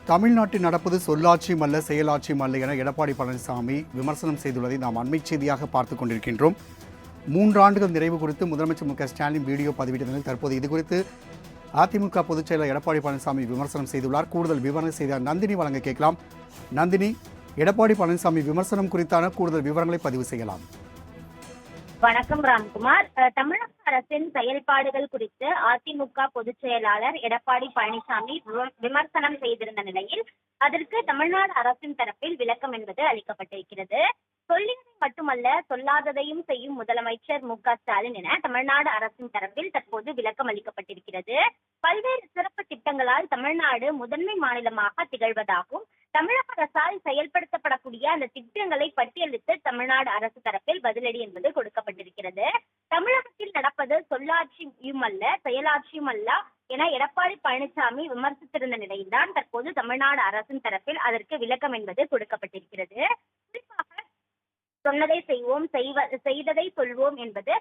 தமிழ்நாட்டில் நடப்பது சொல்லாட்சியும் அல்ல செயலாட்சியும் அல்ல என எடப்பாடி பழனிசாமி விமர்சனம் செய்துள்ளதை நாம் அண்மை செய்தியாக பார்த்துக் கொண்டிருக்கின்றோம். 3 ஆண்டுகள் நிறைவு குறித்து முதலமைச்சர் மு.க.ஸ்டாலின் வீடியோ பதிவிட்டதில் தற்போது இதுகுறித்து அதிமுக பொதுச் செயலர் எடப்பாடி பழனிசாமி விமர்சனம் செய்துள்ளார். கூடுதல் விவரங்கள் செய்த நந்தினி வழங்க கேட்கலாம். நந்தினி, எடப்பாடி பழனிசாமி விமர்சனம் குறித்தான கூடுதல் விவரங்களை பதிவு செய்யலாம். வணக்கம் ராம்குமார். தமிழக அரசின் செயல்பாடுகள் குறித்து அதிமுக பொதுச் செயலாளர் எடப்பாடி பழனிசாமி விமர்சனம் செய்திருந்த நிலையில் அதற்கு தமிழ்நாடு அரசின் தரப்பில் விளக்கம் என்பது அளிக்கப்பட்டிருக்கிறது. சொல்லியதை மட்டுமல்ல, சொல்லாததையும் செய்யும் முதலமைச்சர் மு.க.ஸ்டாலின் என தமிழ்நாடு அரசின் தரப்பில் தற்போது விளக்கம் அளிக்கப்பட்டிருக்கிறது. பல்வேறு சிறப்பு திட்டங்களால் தமிழ்நாடு முதன்மை மாநிலமாக திகழ்வதாகவும் தமிழக அரசால் செயல்படுத்தப்படக்கூடிய அந்த திட்டங்களை பட்டியலிட்டு தமிழ்நாடு அரசு தரப்பில் பதிலடி என்பது கொடுக்கப்பட்டிருக்கிறது. தமிழகத்தில் நடப்பது சொல்லாட்சியும் அல்ல செயலாட்சியும் அல்ல என எடப்பாடி பழனிசாமி விமர்சித்திருந்த நிலையில்தான் தற்போது தமிழ்நாடு அரசின் தரப்பில் அதற்கு விளக்கம் என்பது கொடுக்கப்பட்டிருக்கிறது. குறிப்பாக சொன்னதை செய்வோம், செய்ததை சொல்வோம் என்பது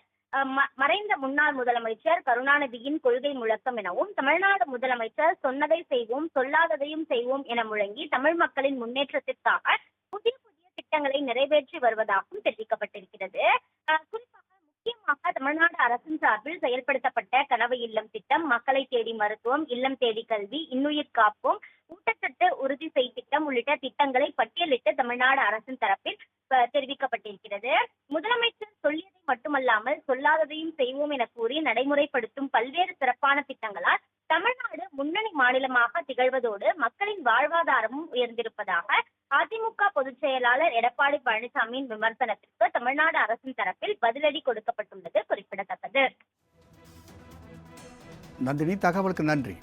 மறைந்த முன்னாள் முதலமைச்சர் கருணாநிதியின் கொள்கை முழக்கம் எனவும், தமிழ்நாடு முதலமைச்சர் சொன்னதை செய்வோம் சொல்லாததையும் செய்வோம் என முழங்கி தமிழ் மக்களின் முன்னேற்றத்திற்காக புதிய புதிய திட்டங்களை நிறைவேற்றி வருவதாகவும் தெரிவிக்கப்பட்டிருக்கிறது. குறிப்பாக முக்கியமாக தமிழ்நாடு அரசின் சார்பில் செயல்படுத்தப்பட்ட கனவு இல்லம் திட்டம், மக்களை தேடி மருத்துவம், இல்லம் தேடி கல்வி, இன்னுயிர் காப்போம், ஊட்டச்சத்து உறுதி செய் திட்டம் உள்ளிட்ட திட்டங்களை பட்டியலிட்டு தமிழ்நாடு அரசின் தரப்பில் தெரிவிக்கப்பட்டிருக்கிறது. முதலமைச்சர் சொல்லியதை மட்டுமல்லாமல் சொல்லாததையும் செய்வோம் என கூறி நடைமுறைப்படுத்தும் பல்வேறு சிறப்பான திட்டங்களால் தமிழ்நாடு முன்னணி மாநிலமாக திகழ்வதோடு மக்களின் வாழ்வாதாரமும் உயர்ந்திருப்பதாக அதிமுக பொதுச் செயலாளர் எடப்பாடி பழனிசாமியின் விமர்சனத்திற்கு தமிழ்நாடு அரசின் தரப்பில் பதிலடி கொடுக்கப்பட்டுள்ளது குறிப்பிடத்தக்கது. நந்தினி, தகவலுக்கு நன்றி.